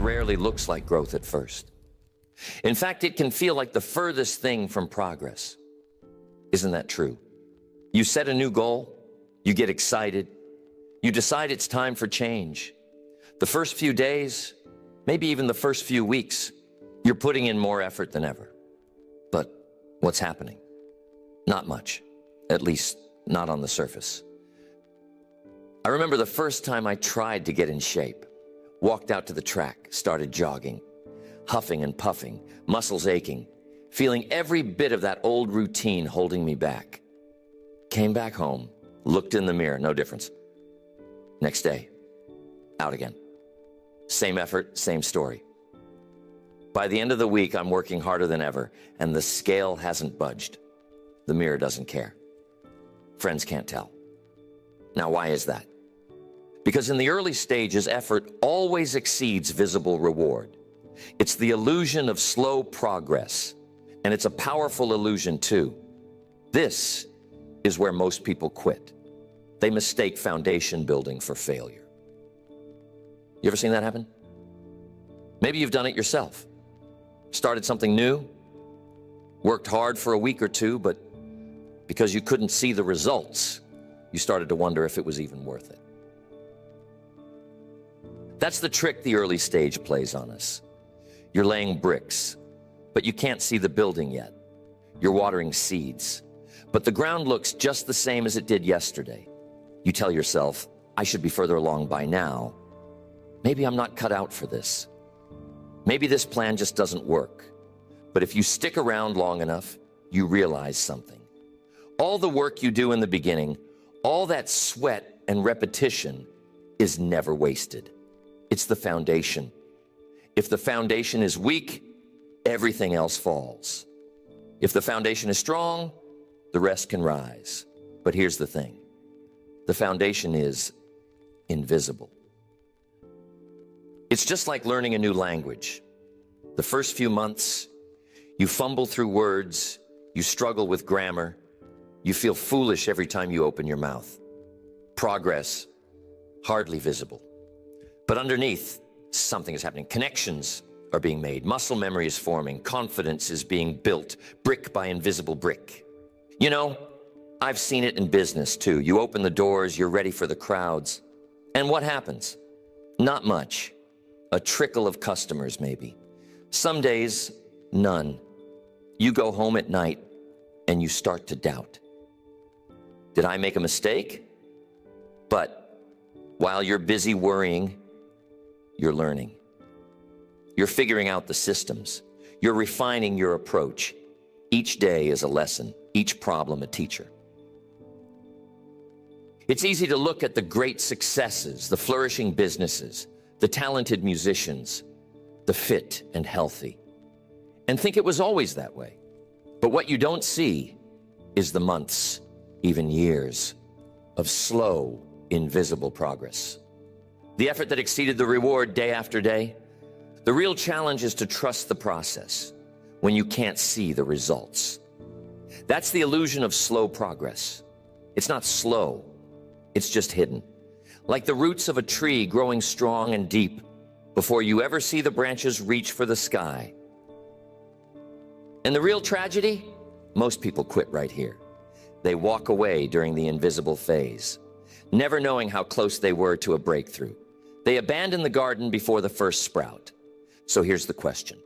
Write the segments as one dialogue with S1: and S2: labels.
S1: rarely looks like growth at first. In fact, it can feel like the furthest thing from progress. Isn't that true? You set a new goal, you get excited, you decide it's time for change. The first few days, maybe even the first few weeks, you're putting in more effort than ever. But what's happening? Not much, at least not on the surface. I remember the first time I tried to get in shape, walked out to the track, started jogging, huffing and puffing, muscles aching, feeling every bit of that old routine holding me back. Came back home, looked in the mirror, no difference. Next day, out again. Same effort, same story. By the end of the week, I'm working harder than ever, and the scale hasn't budged. The mirror doesn't care. Friends can't tell. Now, why is that? Because in the early stages, effort always exceeds visible reward. It's the illusion of slow progress, and it's a powerful illusion too. This is where most people quit. They mistake foundation building for failure. You ever seen that happen? Maybe you've done it yourself. Started something new, worked hard for a week or two, but because you couldn't see the results, you started to wonder if it was even worth it. That's the trick the early stage plays on us. You're laying bricks, but you can't see the building yet. You're watering seeds, but the ground looks just the same as it did yesterday. You tell yourself, I should be further along by now. Maybe I'm not cut out for this. Maybe this plan just doesn't work. But if you stick around long enough, you realize something. All the work you do in the beginning, all that sweat and repetition is never wasted. It's the foundation. If the foundation is weak, everything else falls. If the foundation is strong, the rest can rise. But here's the thing. The foundation is invisible. It's just like learning a new language. The first few months, you fumble through words, you struggle with grammar, you feel foolish every time you open your mouth. Progress, hardly visible. But underneath, something is happening. Connections are being made. Muscle memory is forming. Confidence is being built, brick by invisible brick. You know, I've seen it in business too. You open the doors, you're ready for the crowds. And what happens? Not much. A trickle of customers, maybe. Some days, none. You go home at night and you start to doubt. Did I make a mistake? But while you're busy worrying, you're learning. You're figuring out the systems. You're refining your approach. Each day is a lesson, each problem a teacher. It's easy to look at the great successes, the flourishing businesses, the talented musicians, the fit and healthy, and think it was always that way. But what you don't see is the months, even years, of slow, invisible progress. The effort that exceeded the reward day after day. The real challenge is to trust the process when you can't see the results. That's the illusion of slow progress. It's not slow, it's just hidden. Like the roots of a tree growing strong and deep before you ever see the branches reach for the sky. And the real tragedy? Most people quit right here. They walk away during the invisible phase, never knowing how close they were to a breakthrough. They abandon the garden before the first sprout. So here's the question.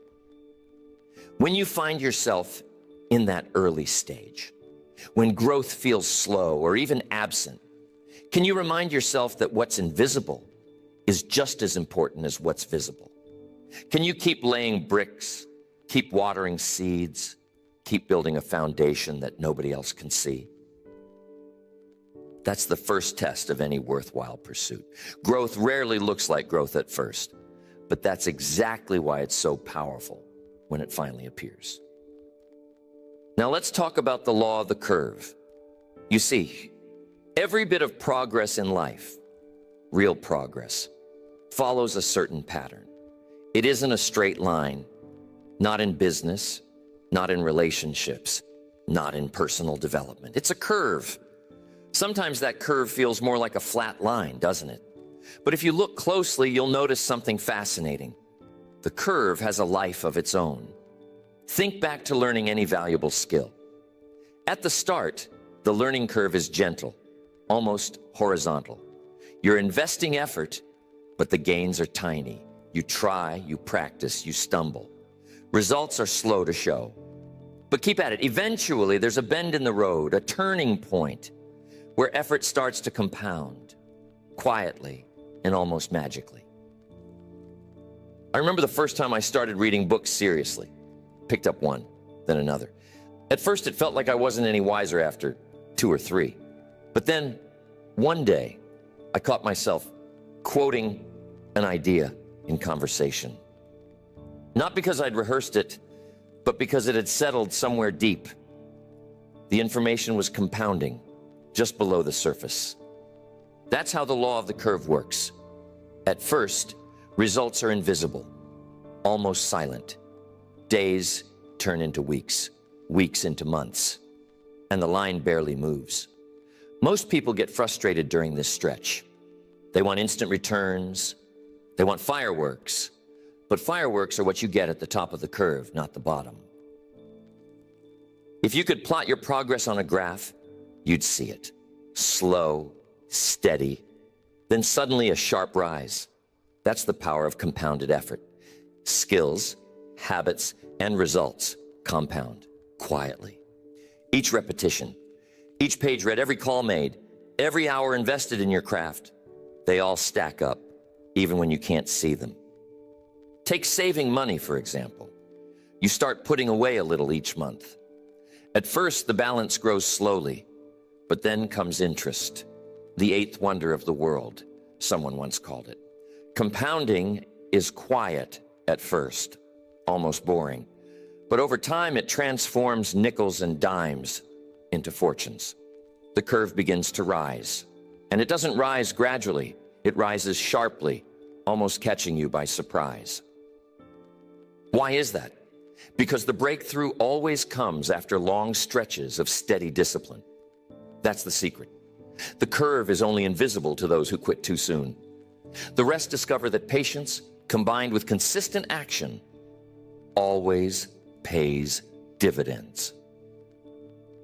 S1: When you find yourself in that early stage, when growth feels slow or even absent, can you remind yourself that what's invisible is just as important as what's visible? Can you keep laying bricks, keep watering seeds, keep building a foundation that nobody else can see? That's the first test of any worthwhile pursuit. Growth rarely looks like growth at first, but that's exactly why it's so powerful when it finally appears. Now let's talk about the law of the curve. You see, every bit of progress in life, real progress, follows a certain pattern. It isn't a straight line, not in business, not in relationships, not in personal development. It's a curve. Sometimes that curve feels more like a flat line, doesn't it? But if you look closely, you'll notice something fascinating. the curve has a life of its own. Think back to learning any valuable skill. At the start, the learning curve is gentle, almost horizontal. You're investing effort, but the gains are tiny. You try, you practice, you stumble. Results are slow to show. But keep at it. Eventually, there's a bend in the road, a turning point, where effort starts to compound, quietly and almost magically. I remember the first time I started reading books seriously. Picked up one, then another. At first, it felt like I wasn't any wiser after 2 or 3. But then, one day, I caught myself quoting an idea in conversation. Not because I'd rehearsed it, but because it had settled somewhere deep. The information was compounding just below the surface. That's how the law of the curve works. At first, results are invisible, almost silent. Days turn into weeks, weeks into months, and the line barely moves. Most people get frustrated during this stretch. They want instant returns. They want fireworks. But fireworks are what you get at the top of the curve, not the bottom. If you could plot your progress on a graph, you'd see it. Slow, steady, then suddenly a sharp rise. That's the power of compounded effort. Skills, habits, and results compound quietly. Each repetition, each page read, every call made, every hour invested in your craft, they all stack up, even when you can't see them. Take saving money, for example. You start putting away a little each month. At first, the balance grows slowly, but then comes interest, the 8th wonder of the world, someone once called it. Compounding is quiet at first, almost boring, but over time it transforms nickels and dimes into fortunes. The curve begins to rise, and it doesn't rise gradually, it rises sharply, almost catching you by surprise. Why is that? Because the breakthrough always comes after long stretches of steady discipline. That's the secret. The curve is only invisible to those who quit too soon. The rest discover that patience, combined with consistent action, always pays dividends.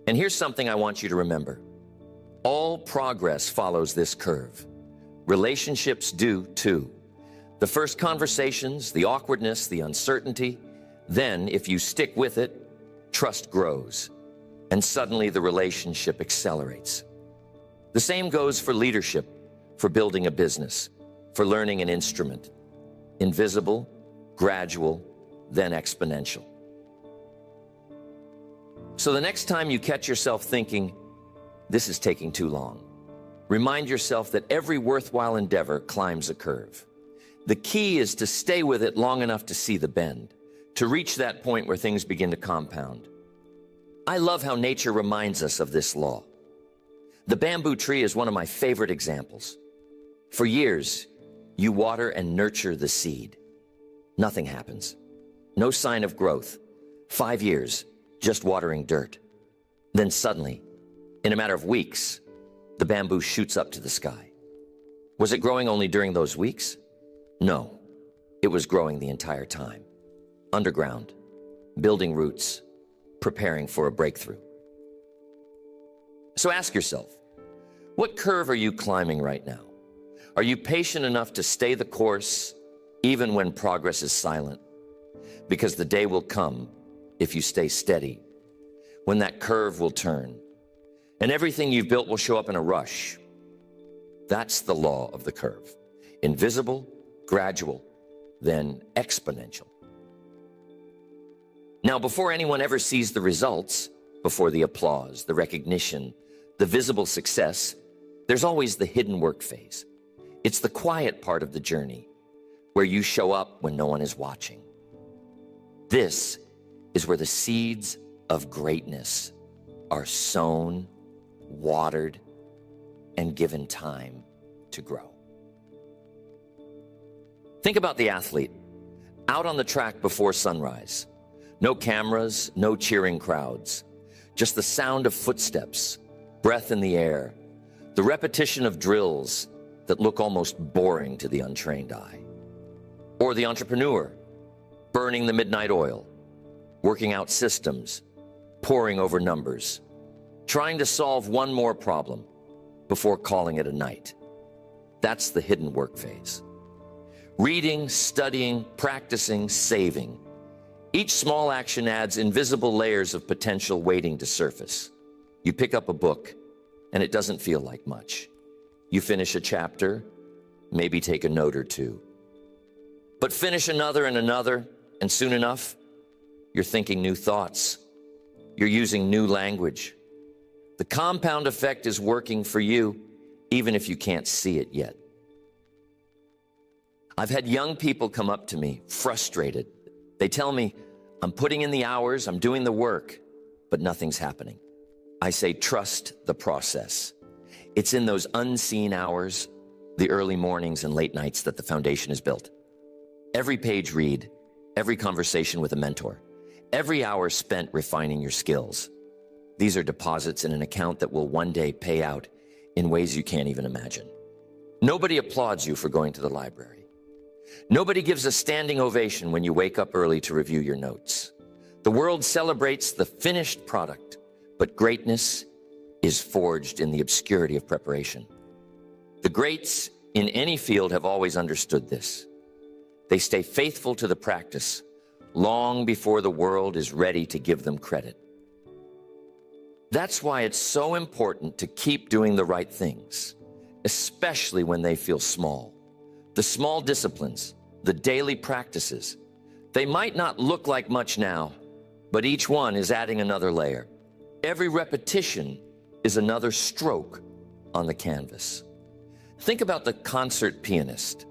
S1: And here's something I want you to remember. All progress follows this curve. Relationships do too. The first conversations, the awkwardness, the uncertainty, then, if you stick with it, trust grows, and suddenly the relationship accelerates. The same goes for leadership, for building a business, for learning an instrument. Invisible, gradual, then exponential. So the next time you catch yourself thinking, this is taking too long, remind yourself that every worthwhile endeavor climbs a curve. The key is to stay with it long enough to see the bend, to reach that point where things begin to compound. I love how nature reminds us of this law. The bamboo tree is one of my favorite examples. For years, you water and nurture the seed. Nothing happens. No sign of growth. 5 years, just watering dirt. Then suddenly, in a matter of weeks, the bamboo shoots up to the sky. Was it growing only during those weeks? No, it was growing the entire time. Underground, building roots, preparing for a breakthrough. So ask yourself, what curve are you climbing right now? Are you patient enough to stay the course even when progress is silent? Because the day will come, if you stay steady, when that curve will turn and everything you've built will show up in a rush. That's the law of the curve. Invisible, gradual, then exponential. Now, before anyone ever sees the results, before the applause, the recognition, the visible success, there's always the hidden work phase. It's the quiet part of the journey, where you show up when no one is watching. This is where the seeds of greatness are sown, watered, and given time to grow. Think about the athlete out on the track before sunrise. No cameras, no cheering crowds, just the sound of footsteps, breath in the air, the repetition of drills that look almost boring to the untrained eye. Or the entrepreneur burning the midnight oil, working out systems, poring over numbers, trying to solve one more problem before calling it a night. That's the hidden work phase. Reading, studying, practicing, saving. Each small action adds invisible layers of potential waiting to surface. You pick up a book, and it doesn't feel like much. You finish a chapter, maybe take a note or two. But finish another and another, and soon enough, you're thinking new thoughts. You're using new language. The compound effect is working for you, even if you can't see it yet. I've had young people come up to me, frustrated. They tell me, I'm putting in the hours, I'm doing the work, but nothing's happening. I say, trust the process. It's in those unseen hours, the early mornings and late nights, that the foundation is built. Every page read, every conversation with a mentor, every hour spent refining your skills. These are deposits in an account that will one day pay out in ways you can't even imagine. Nobody applauds you for going to the library. Nobody gives a standing ovation when you wake up early to review your notes. The world celebrates the finished product, but greatness is forged in the obscurity of preparation. The greats in any field have always understood this. They stay faithful to the practice long before the world is ready to give them credit. That's why it's so important to keep doing the right things, especially when they feel small. The small disciplines, the daily practices, they might not look like much now, but each one is adding another layer. Every repetition is another stroke on the canvas. Think about the concert pianist.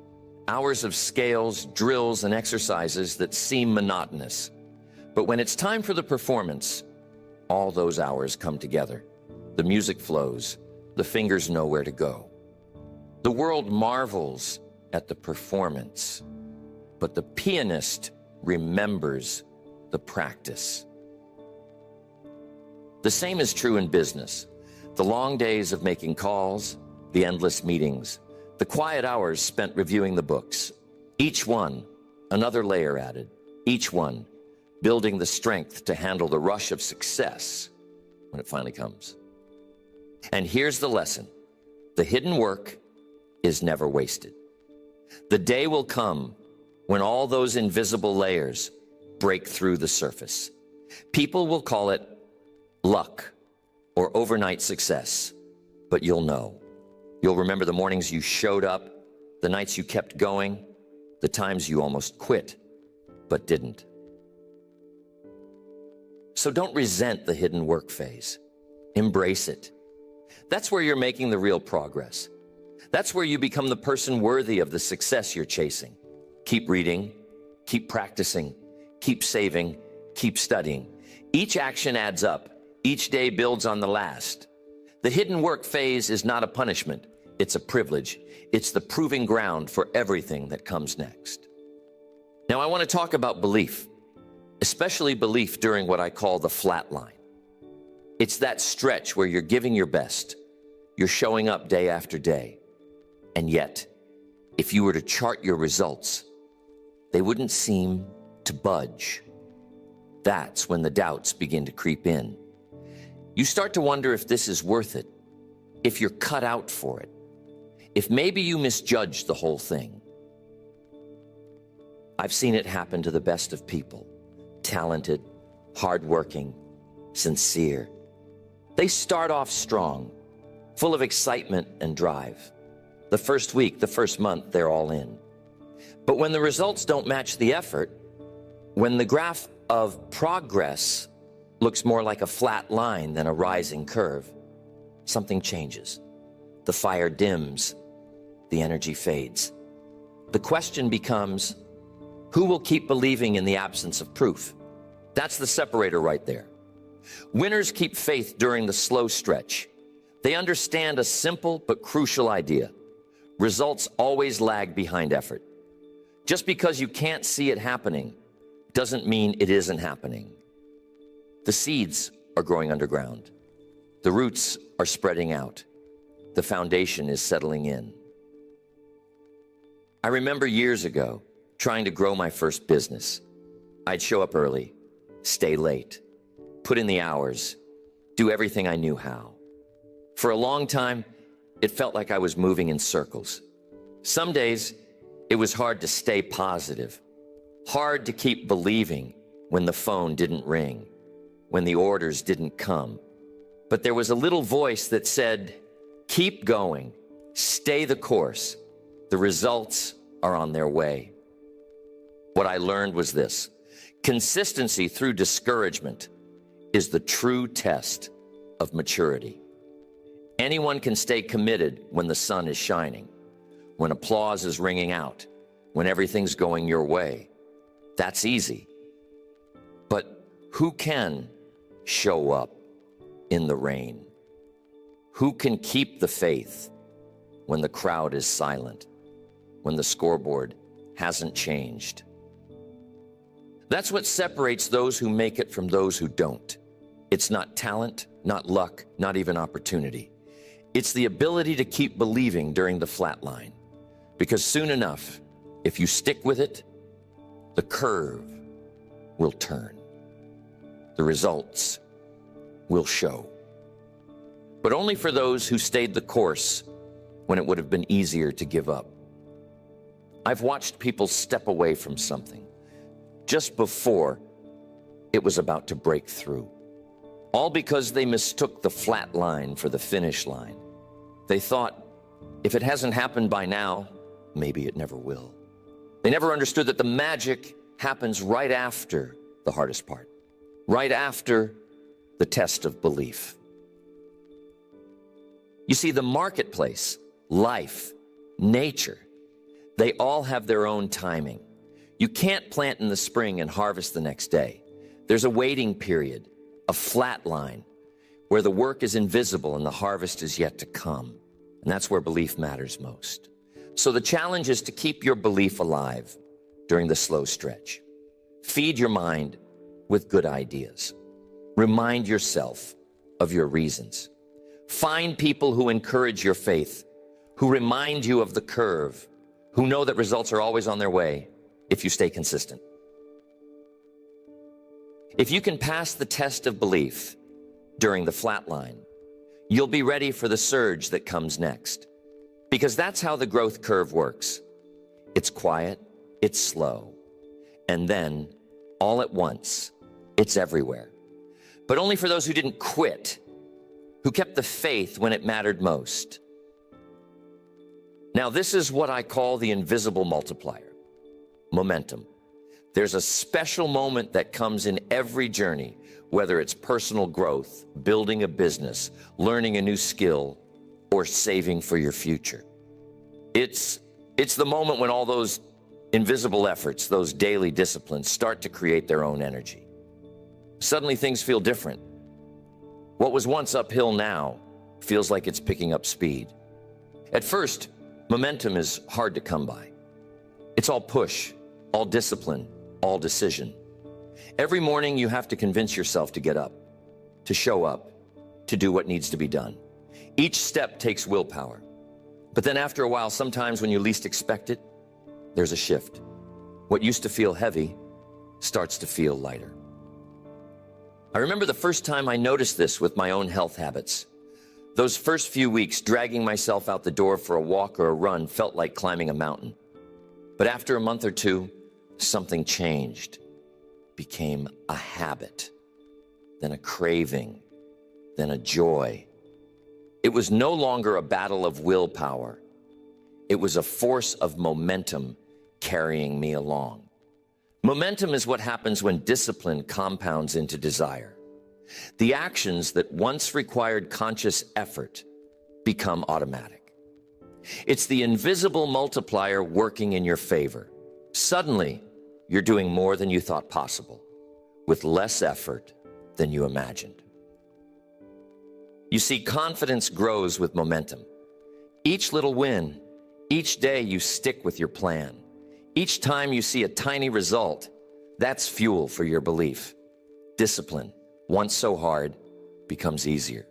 S1: Hours of scales, drills, and exercises that seem monotonous. But when it's time for the performance, all those hours come together. The music flows, the fingers know where to go. The world marvels at the performance, but the pianist remembers the practice. The same is true in business. The long days of making calls, the endless meetings, the quiet hours spent reviewing the books. Each one, another layer added. Each one, building the strength to handle the rush of success when it finally comes. And here's the lesson. The hidden work is never wasted. The day will come when all those invisible layers break through the surface. People will call it luck or overnight success, but you'll know. You'll remember the mornings you showed up, the nights you kept going, the times you almost quit, but didn't. So don't resent the hidden work phase. Embrace it. That's where you're making the real progress. That's where you become the person worthy of the success you're chasing. Keep reading, keep practicing, keep saving, keep studying. Each action adds up. Each day builds on the last. The hidden work phase is not a punishment. It's a privilege. It's the proving ground for everything that comes next. Now, I want to talk about belief, especially belief during what I call the flat line. It's that stretch where you're giving your best. You're showing up day after day. And yet, if you were to chart your results, they wouldn't seem to budge. That's when the doubts begin to creep in. You start to wonder if this is worth it, if you're cut out for it, if maybe you misjudged the whole thing. I've seen it happen to the best of people, talented, hardworking, sincere. They start off strong, full of excitement and drive. The first week, the first month, they're all in. But when the results don't match the effort, when the graph of progress looks more like a flat line than a rising curve, something changes. The fire dims, the energy fades. The question becomes, who will keep believing in the absence of proof? That's the separator right there. Winners keep faith during the slow stretch. They understand a simple but crucial idea. Results always lag behind effort. Just because you can't see it happening doesn't mean it isn't happening. The seeds are growing underground. The roots are spreading out. The foundation is settling in. I remember years ago trying to grow my first business. I'd show up early, stay late, put in the hours, do everything I knew how. For a long time, it felt like I was moving in circles. Some days, it was hard to stay positive, hard to keep believing when the phone didn't ring, when the orders didn't come. But there was a little voice that said, keep going, stay the course. The results are on their way. What I learned was this: consistency through discouragement is the true test of maturity. Anyone can stay committed when the sun is shining, when applause is ringing out, when everything's going your way. That's easy. But who can show up in the rain? Who can keep the faith when the crowd is silent, when the scoreboard hasn't changed? That's what separates those who make it from those who don't. It's not talent, not luck, not even opportunity. It's the ability to keep believing during the flat line. Because soon enough, if you stick with it, the curve will turn. The results will show. But only for those who stayed the course when it would have been easier to give up. I've watched people step away from something just before it was about to break through. All because they mistook the flat line for the finish line. They thought, if it hasn't happened by now, maybe it never will. They never understood that the magic happens right after the hardest part, right after the test of belief. You see, the marketplace, life, nature, they all have their own timing. You can't plant in the spring and harvest the next day. There's a waiting period, a flat line, where the work is invisible and the harvest is yet to come. And that's where belief matters most. So the challenge is to keep your belief alive during the slow stretch. Feed your mind with good ideas. Remind yourself of your reasons. Find people who encourage your faith, who remind you of the curve, who know that results are always on their way if you stay consistent. If you can pass the test of belief during the flat line, you'll be ready for the surge that comes next. Because that's how the growth curve works. It's quiet, it's slow, and then, all at once, it's everywhere. But only for those who didn't quit, who kept the faith when it mattered most. Now, this is what I call the invisible multiplier, momentum. There's a special moment that comes in every journey, whether it's personal growth, building a business, learning a new skill, or saving for your future. It's the moment when all those invisible efforts, those daily disciplines, start to create their own energy. Suddenly things feel different. What was once uphill now feels like it's picking up speed. At first, momentum is hard to come by. It's all push, all discipline, all decision. Every morning you have to convince yourself to get up, to show up, to do what needs to be done. Each step takes willpower. But then after a while, sometimes when you least expect it, there's a shift. What used to feel heavy starts to feel lighter. I remember the first time I noticed this with my own health habits. Those first few weeks, dragging myself out the door for a walk or a run felt like climbing a mountain. But after a month or two, something changed, became a habit, then a craving, then a joy. It was no longer a battle of willpower. It was a force of momentum carrying me along. Momentum is what happens when discipline compounds into desire. The actions that once required conscious effort become automatic. It's the invisible multiplier working in your favor. Suddenly, you're doing more than you thought possible, with less effort than you imagined. You see, confidence grows with momentum. Each little win, each day you stick with your plan, each time you see a tiny result, that's fuel for your belief. Discipline, once so hard, becomes easier.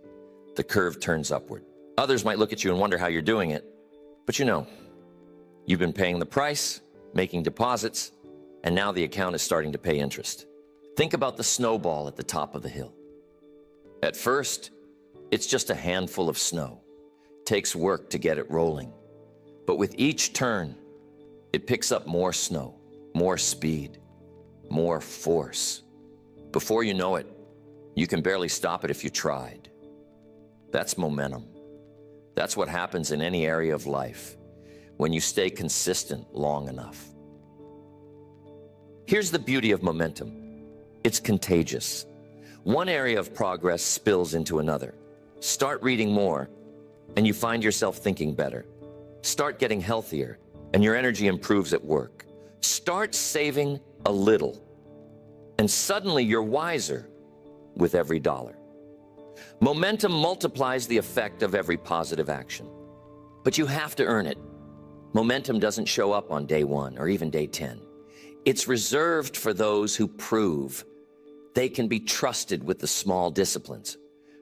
S1: The curve turns upward. Others might look at you and wonder how you're doing it, but you know, you've been paying the price, making deposits, and now the account is starting to pay interest. Think about the snowball at the top of the hill. At first, it's just a handful of snow. It takes work to get it rolling. But with each turn, it picks up more snow, more speed, more force. Before you know it, you can barely stop it if you tried. That's momentum. That's what happens in any area of life when you stay consistent long enough. Here's the beauty of momentum. It's contagious. One area of progress spills into another. Start reading more, and you find yourself thinking better. Start getting healthier, and your energy improves at work. Start saving a little, and suddenly you're wiser with every dollar. Momentum multiplies the effect of every positive action, but you have to earn it. Momentum doesn't show up on day 1 or even day 10. It's reserved for those who prove they can be trusted with the small disciplines,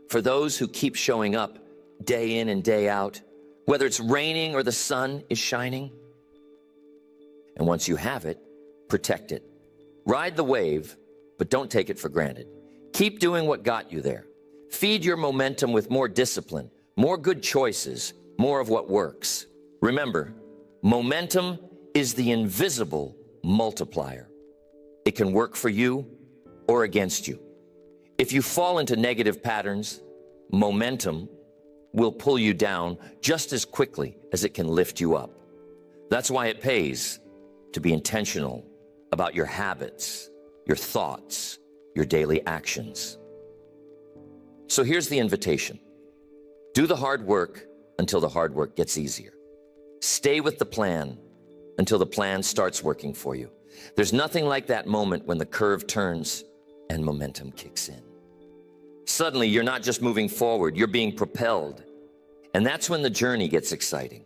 S1: for those who keep showing up day in and day out, whether it's raining or the sun is shining. And once you have it, protect it. Ride the wave, but don't take it for granted. Keep doing what got you there. Feed your momentum with more discipline, more good choices, more of what works. Remember, momentum is the invisible multiplier. It can work for you or against you. If you fall into negative patterns, momentum will pull you down just as quickly as it can lift you up. That's why it pays to be intentional about your habits, your thoughts, your daily actions. So here's the invitation. Do the hard work until the hard work gets easier. Stay with the plan until the plan starts working for you. There's nothing like that moment when the curve turns and momentum kicks in. Suddenly, you're not just moving forward, you're being propelled. And that's when the journey gets exciting.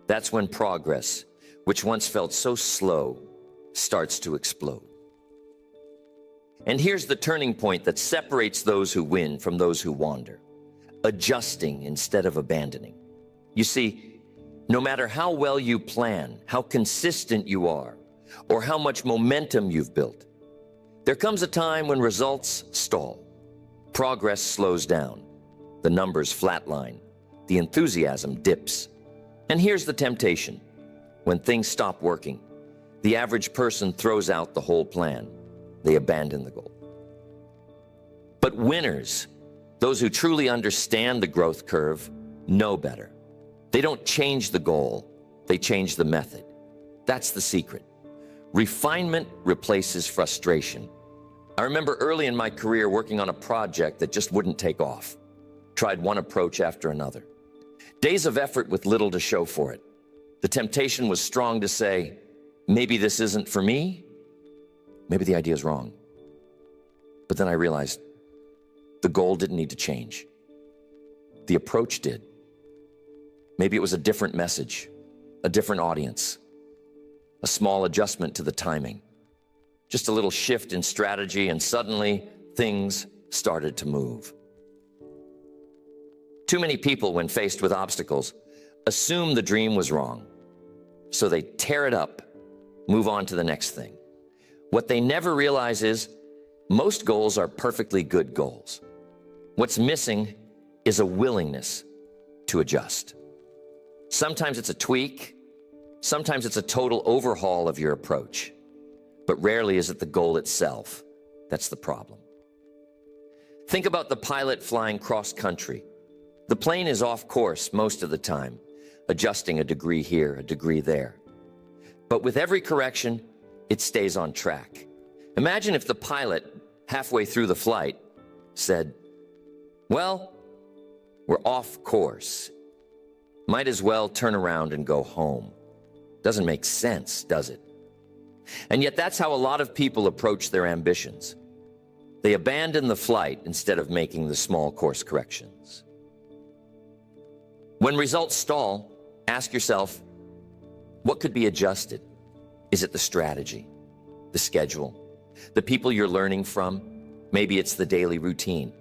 S1: That's when progress, which once felt so slow, starts to explode. And here's the turning point that separates those who win from those who wander. Adjusting instead of abandoning. You see, no matter how well you plan, how consistent you are, or how much momentum you've built, there comes a time when results stall. Progress slows down. The numbers flatline. The enthusiasm dips. And here's the temptation. When things stop working, the average person throws out the whole plan. They abandon the goal. But winners, those who truly understand the growth curve, know better. They don't change the goal, they change the method. That's the secret. Refinement replaces frustration. I remember early in my career working on a project that just wouldn't take off. Tried one approach after another. Days of effort with little to show for it. The temptation was strong to say, maybe this isn't for me. Maybe the idea is wrong. But then I realized the goal didn't need to change. The approach did. Maybe it was a different message, a different audience, a small adjustment to the timing, just a little shift in strategy, and suddenly things started to move. Too many people, when faced with obstacles, assume the dream was wrong. So they tear it up, move on to the next thing. What they never realize is most goals are perfectly good goals. What's missing is a willingness to adjust. Sometimes it's a tweak, sometimes it's a total overhaul of your approach, but rarely is it the goal itself that's the problem. Think about the pilot flying cross-country. The plane is off course most of the time, adjusting a degree here, a degree there. But with every correction, it stays on track. Imagine if the pilot, halfway through the flight, said, well, we're off course. Might as well turn around and go home. Doesn't make sense, does it? And yet that's how a lot of people approach their ambitions. They abandon the flight instead of making the small course corrections. When results stall, ask yourself, what could be adjusted? Is it the strategy, the schedule, the people you're learning from? Maybe it's the daily routine.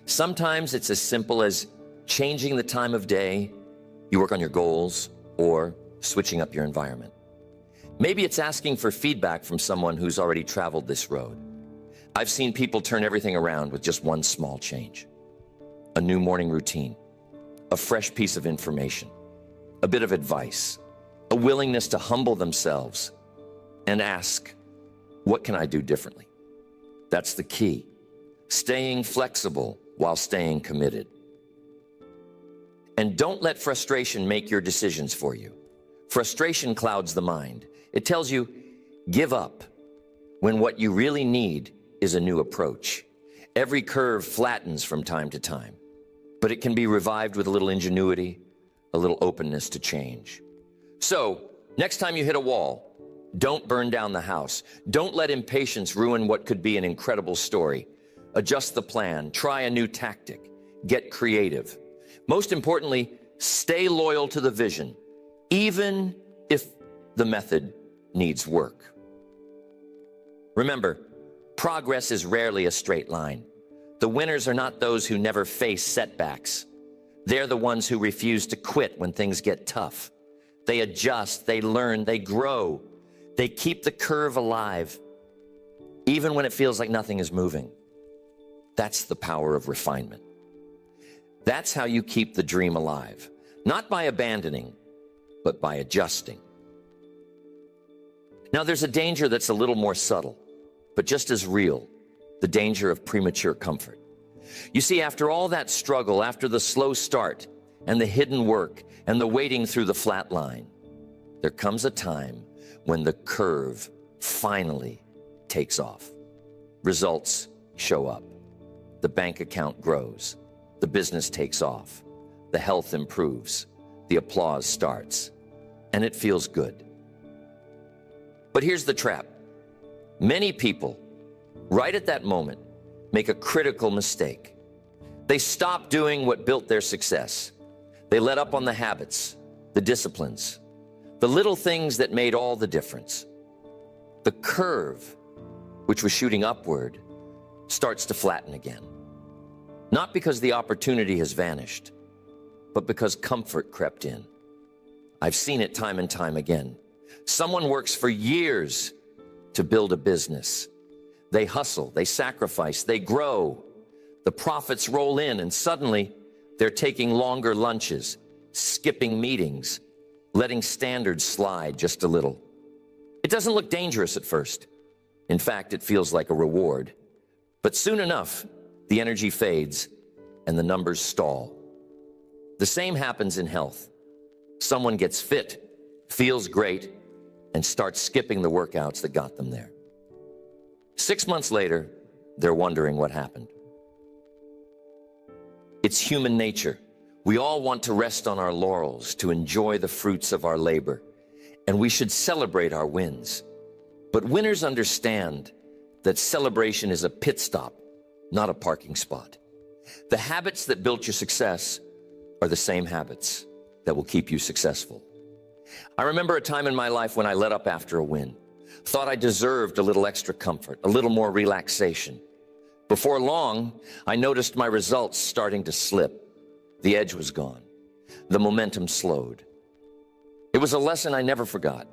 S1: Sometimes it's as simple as changing the time of day, you work on your goals, or switching up your environment. Maybe it's asking for feedback from someone who's already traveled this road. I've seen people turn everything around with just one small change. A new morning routine, a fresh piece of information, a bit of advice, a willingness to humble themselves and ask, what can I do differently? That's the key. Staying flexible while staying committed. And don't let frustration make your decisions for you. Frustration clouds the mind. It tells you, give up, when what you really need is a new approach. Every curve flattens from time to time, but it can be revived with a little ingenuity, a little openness to change. So, next time you hit a wall, don't burn down the house. Don't let impatience ruin what could be an incredible story. Adjust the plan, try a new tactic, get creative. Most importantly, stay loyal to the vision, even if the method needs work. Remember, progress is rarely a straight line. The winners are not those who never face setbacks. They're the ones who refuse to quit when things get tough. They adjust, they learn, they grow. They keep the curve alive, even when it feels like nothing is moving. That's the power of refinement. That's how you keep the dream alive, not by abandoning, but by adjusting. Now, there's a danger that's a little more subtle, but just as real, the danger of premature comfort. You see, after all that struggle, after the slow start and the hidden work and the wading through the flat line, there comes a time when the curve finally takes off. Results show up. The bank account grows. The business takes off. The health improves. The applause starts. And it feels good. But here's the trap. Many people, right at that moment, make a critical mistake. They stop doing what built their success. They let up on the habits, the disciplines, the little things that made all the difference. The curve, which was shooting upward, starts to flatten again. Not because the opportunity has vanished, but because comfort crept in. I've seen it time and time again. Someone works for years to build a business. They hustle, they sacrifice, they grow. The profits roll in, and suddenly they're taking longer lunches, skipping meetings, letting standards slide just a little. It doesn't look dangerous at first. In fact, it feels like a reward. But soon enough, the energy fades and the numbers stall. The same happens in health. Someone gets fit, feels great, and starts skipping the workouts that got them there. 6 months later, they're wondering what happened. It's human nature. We all want to rest on our laurels, to enjoy the fruits of our labor, and we should celebrate our wins. But winners understand that celebration is a pit stop, not a parking spot. The habits that built your success are the same habits that will keep you successful. I remember a time in my life when I let up after a win, thought I deserved a little extra comfort, a little more relaxation. Before long, I noticed my results starting to slip. The edge was gone. The momentum slowed. It was a lesson I never forgot.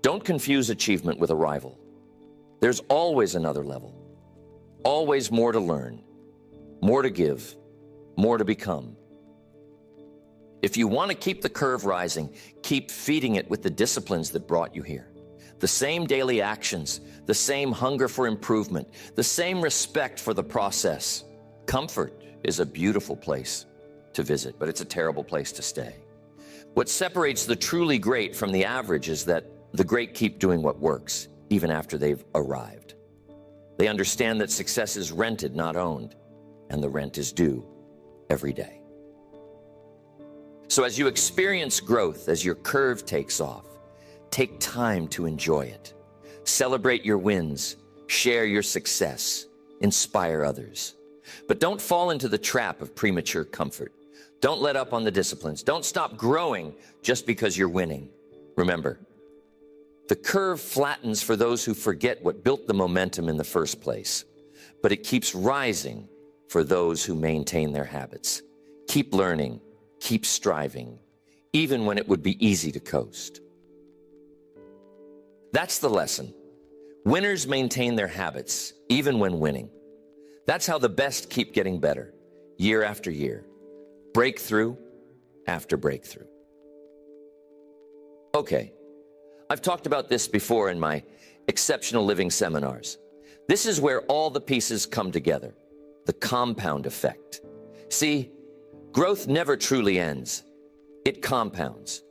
S1: Don't confuse achievement with a rival. There's always another level, always more to learn, more to give, more to become. If you want to keep the curve rising, keep feeding it with the disciplines that brought you here. The same daily actions, the same hunger for improvement, the same respect for the process. Comfort is a beautiful place to visit, but it's a terrible place to stay. What separates the truly great from the average is that the great keep doing what works, even after they've arrived. They understand that success is rented, not owned, and the rent is due every day. So as you experience growth, as your curve takes off, take time to enjoy it. Celebrate your wins, share your success, inspire others. But don't fall into the trap of premature comfort. Don't let up on the disciplines. Don't stop growing just because you're winning. Remember, the curve flattens for those who forget what built the momentum in the first place, but it keeps rising for those who maintain their habits. Keep learning. Keep striving, even when it would be easy to coast. That's the lesson. Winners maintain their habits, even when winning. That's how the best keep getting better, year after year, breakthrough after breakthrough. Okay, I've talked about this before in my exceptional living seminars. This is where all the pieces come together, the compound effect. See, growth never truly ends. It compounds.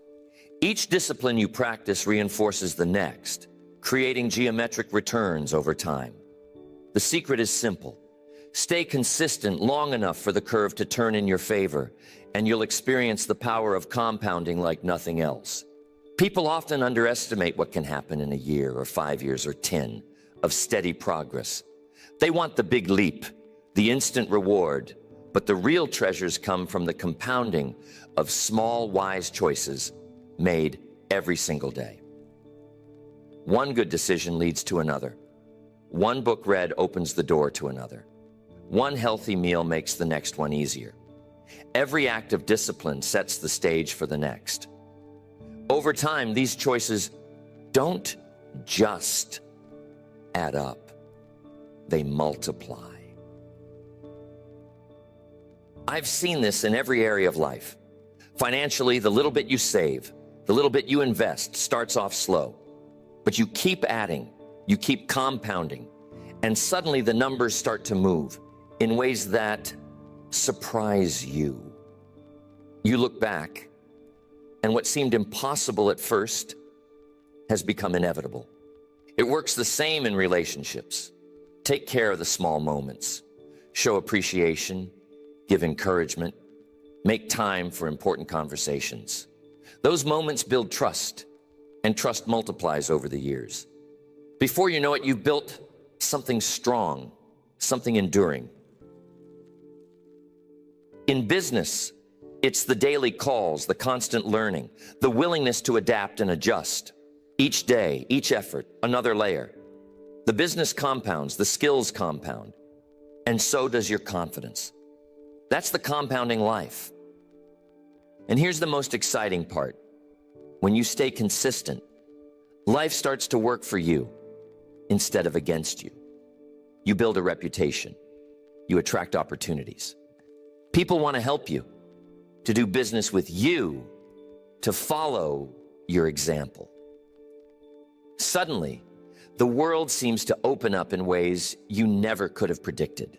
S1: Each discipline you practice reinforces the next, creating geometric returns over time. The secret is simple. Stay consistent long enough for the curve to turn in your favor, and you'll experience the power of compounding like nothing else. People often underestimate what can happen in a year or 5 years or 10 of steady progress. They want the big leap, the instant reward, but the real treasures come from the compounding of small, wise choices made every single day. One good decision leads to another. One book read opens the door to another. One healthy meal makes the next one easier. Every act of discipline sets the stage for the next. Over time, these choices don't just add up. They multiply. I've seen this in every area of life. Financially, the little bit you save, the little bit you invest starts off slow. But you keep adding, you keep compounding, and suddenly the numbers start to move in ways that surprise you. You look back, and what seemed impossible at first has become inevitable. It works the same in relationships. Take care of the small moments. Show appreciation, give encouragement, make time for important conversations. Those moments build trust, and trust multiplies over the years. Before you know it, you've built something strong, something enduring. In business, it's the daily calls, the constant learning, the willingness to adapt and adjust. Each day, each effort, another layer. The business compounds, the skills compound, and so does your confidence. That's the compounding life. And here's the most exciting part. When you stay consistent, life starts to work for you instead of against you. You build a reputation. You attract opportunities. People want to help you, to do business with you, to follow your example. Suddenly, the world seems to open up in ways you never could have predicted.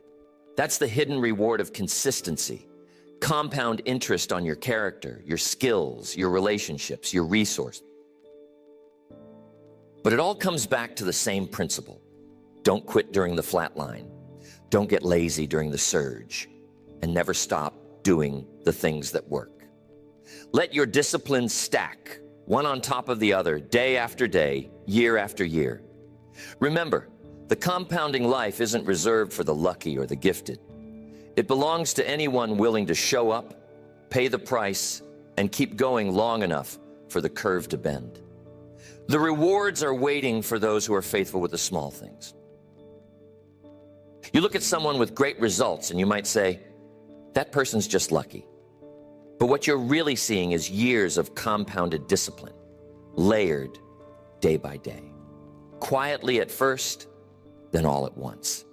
S1: That's the hidden reward of consistency. Compound interest on your character, your skills, your relationships, your resources. But it all comes back to the same principle. Don't quit during the flat line. Don't get lazy during the surge. And never stop doing the things that work. Let your disciplines stack, one on top of the other, day after day, year after year. Remember, the compounding life isn't reserved for the lucky or the gifted. It belongs to anyone willing to show up, pay the price, and keep going long enough for the curve to bend. The rewards are waiting for those who are faithful with the small things. You look at someone with great results and you might say, that person's just lucky. But what you're really seeing is years of compounded discipline, layered day by day. Quietly at first, then all at once.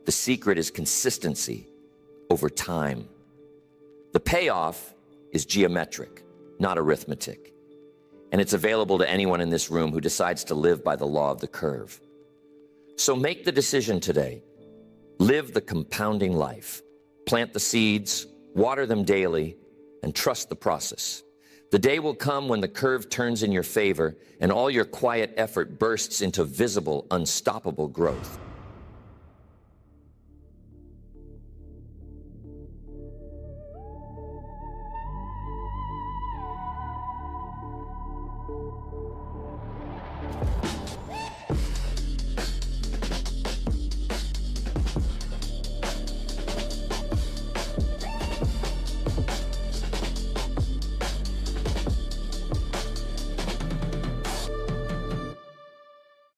S1: The secret is consistency over time. The payoff is geometric, not arithmetic. And it's available to anyone in this room who decides to live by the law of the curve. So make the decision today. Live the compounding life. Plant the seeds, water them daily, and trust the process. The day will come when the curve turns in your favor and all your quiet effort bursts into visible, unstoppable growth.